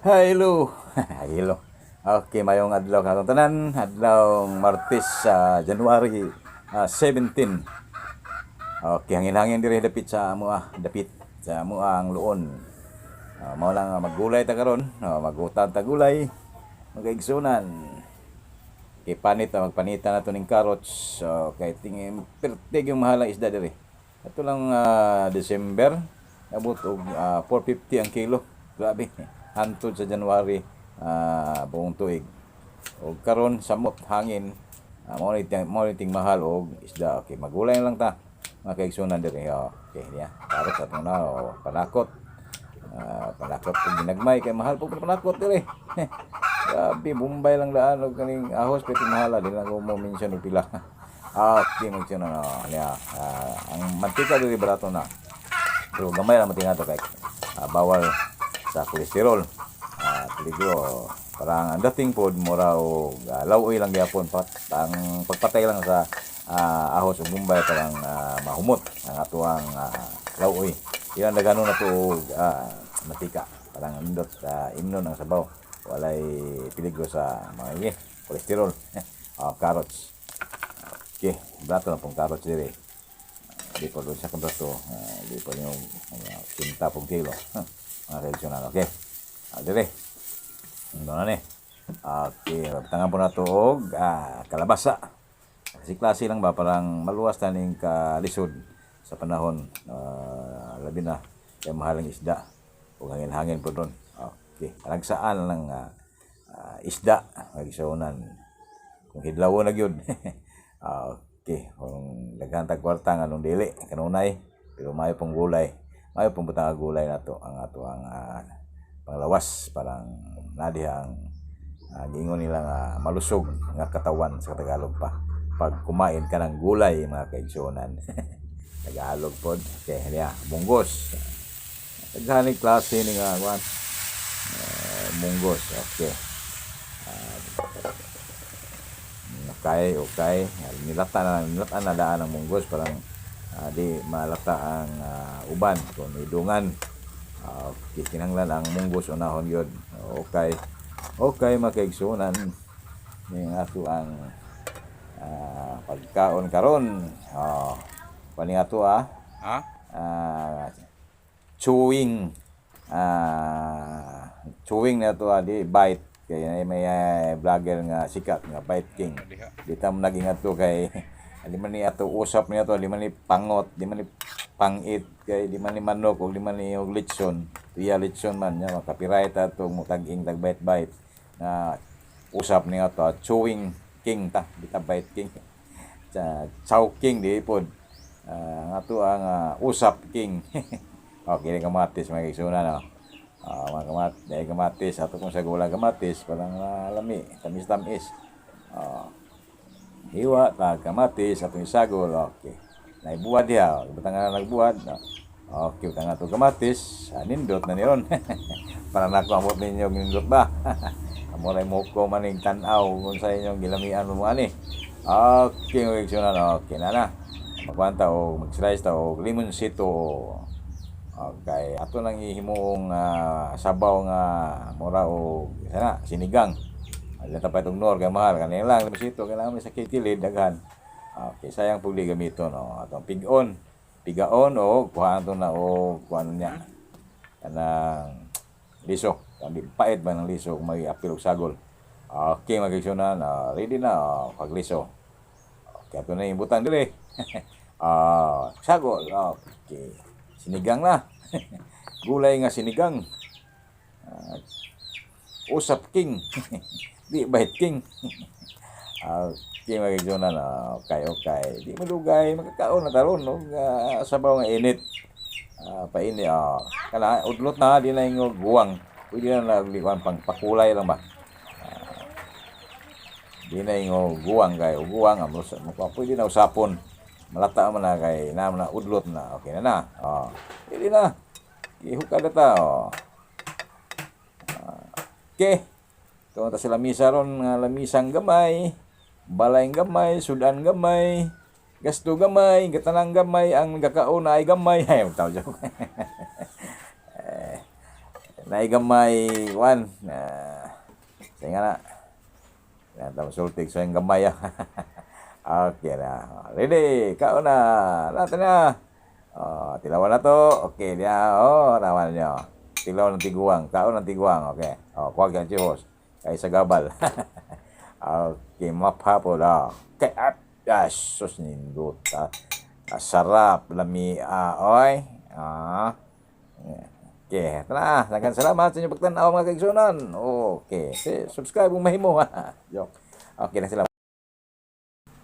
Hello. Hello. Okay, mayong adlaw katong tanan, adlaw Martes sa January 17. Okay, hangin-hangin diri dapit sa dapit sa ang luon. Mao lang maggulay ta karon, magutad ta gulay, magaigsunan. Kay panit magpanita na to ning carrots. So, kay tingin pertig yung mahal ang isda diri. Ito lang December, abot og 450 ang kilo. Grabe. Hantod sa January buong tuig. O karon samot hangin, mo ting mahal og isda. Okay, magulay lang ta. Mga kaigsunan diri. Okay, niya. Karot atong na panakot. Panakot kung ginagmay kay mahal po panakot diri. Grabe, Bombay lang daan og kaning ahos pati mahal di lang ko mo mention og pila. Okay, mention na niya. Ang mantika diri barato na. Pero gamay lang matinga to kay bawal sa kolesterol. Peligro. Parang ang dating pod mura o lawoy lang gyapon ang pagpatay lang sa ahos ug Bombay parang mahumot ang atuang lawoy. Ilan na gano'n na to matika. Parang indot imnon ang sabaw. Walay peligro sa mga kolesterol. Carrots. Okay, brato na pong carrots diri. Di po doon sa kambrato. Di po yung 50 pong kilo. Mga kaigsunan. Okay. Diri. Ano na ni? Okay, tangan po na to og kalabasa. Kasi klase lang ba parang maluwas na ning kalisod sa panahon, labi na kay mahalang isda ug hangin-hangin po doon. Okay, alagsaan lang isda magisunan kung hidlawon na gyud. Okay, kung daghan tag kwarta nganong dili kanunay pero mayo pong gulay, mayo pong butang gulay nato ang ato ang panglawas parang nadihang gingon nila nga malusog nga katawan sa Tagalog pa pag kumain ka ng gulay mga kaigsunan. Tagalog pod. Okay, niya, munggos. Daghaning klase ni nga munggos. Okay. Okay. Nilata na daan ang munggos parang di malata ang uban kung idungan. Okay, kinahanglan ang munggos unahon yun. Okay, makaigsunan ning ato ang pagkaon karon. Paning ato chewing na to di bite kay may vlogger nga sikat nga Bite King. Di ta mo naging ato kay di man ni ato usap niya to, di man ni pangot, di man ni pangit kay di man ni manok ug di man ni og litson. Tuya litson man nya copyright ato mo tag-ing tag bite na usap niya to chewing king ta, di ta Bite King. Chow King di pod. Nga to ang usap king. Okay, kamatis mga kaigsunan no. Mga kamatis ato kung sa gulang kamatis parang lami, tamis-tamis. Hiwa ta kamatis atong isagol. Okay. Naibuwad diha, butang nga nagbuwad. Okay, butang ato kamatis, nindot na niron. Para nako amot ninyo nindot ba. Amo ray mo ko maning tan-aw kung sa inyong gilamian mo ani. Okay, mga kaigsunan. Okay na. Magkwanta o mag-slice ta o lemon sito. Okay, ato nang ihimong sabaw nga mura o sana sinigang. Alin ta pa itong nor kay mahal kanila lang lemon sito kailangan may sakit kilid daghan. Okay, sayang pug di gamiton atong pigaon o kuhaan to na o kuan niya. Kanang liso, kandi pait ba ng liso kung may apil og sagol. Okay, magigsunan ready na pagliso. Okay, ato na ibutan dili. Sagol. Okay. Sinigang na. Gulay nga sinigang. Usap king. Di Bite King. Okay, magigsunan okay. Di malugay makakaon na taron no sabaw nga init. Painit kana udlot na di na yung guwang. Pwede na nagliwan pang pakulay lang ba. Di na yung guwang kay guwang amos pwede na usapon. Malata man na kay na udlot na. Okay na. Pwede na. Ihukad na ta. Okay. Ito ta sila misa ron nga lamisang gamay, balay gamay, sudan gamay, gasto gamay, gatanang gamay, ang gakaon ay gamay. Ay, magtaw joke. naigamay wan. Saya nga na. Yan, tapos sultig so yung gamay. Okay na. Ready? Kao na. Lahat na. Tilawan na to. Okay, dia. Naman nyo. Tilaw ng tiguang. Kao ng tiguang. Okay. Kuwag yan, chihos. Kaya sa gabal. Okay, mapapol. Okay. Sus, nindot. Sarap. Lami. Oy. Okay. Tara. Daghang salamat sa inyong pagtanaw mga kaigsunan. Okay. Subscribe kung mahimo. Joke. Okay na sila.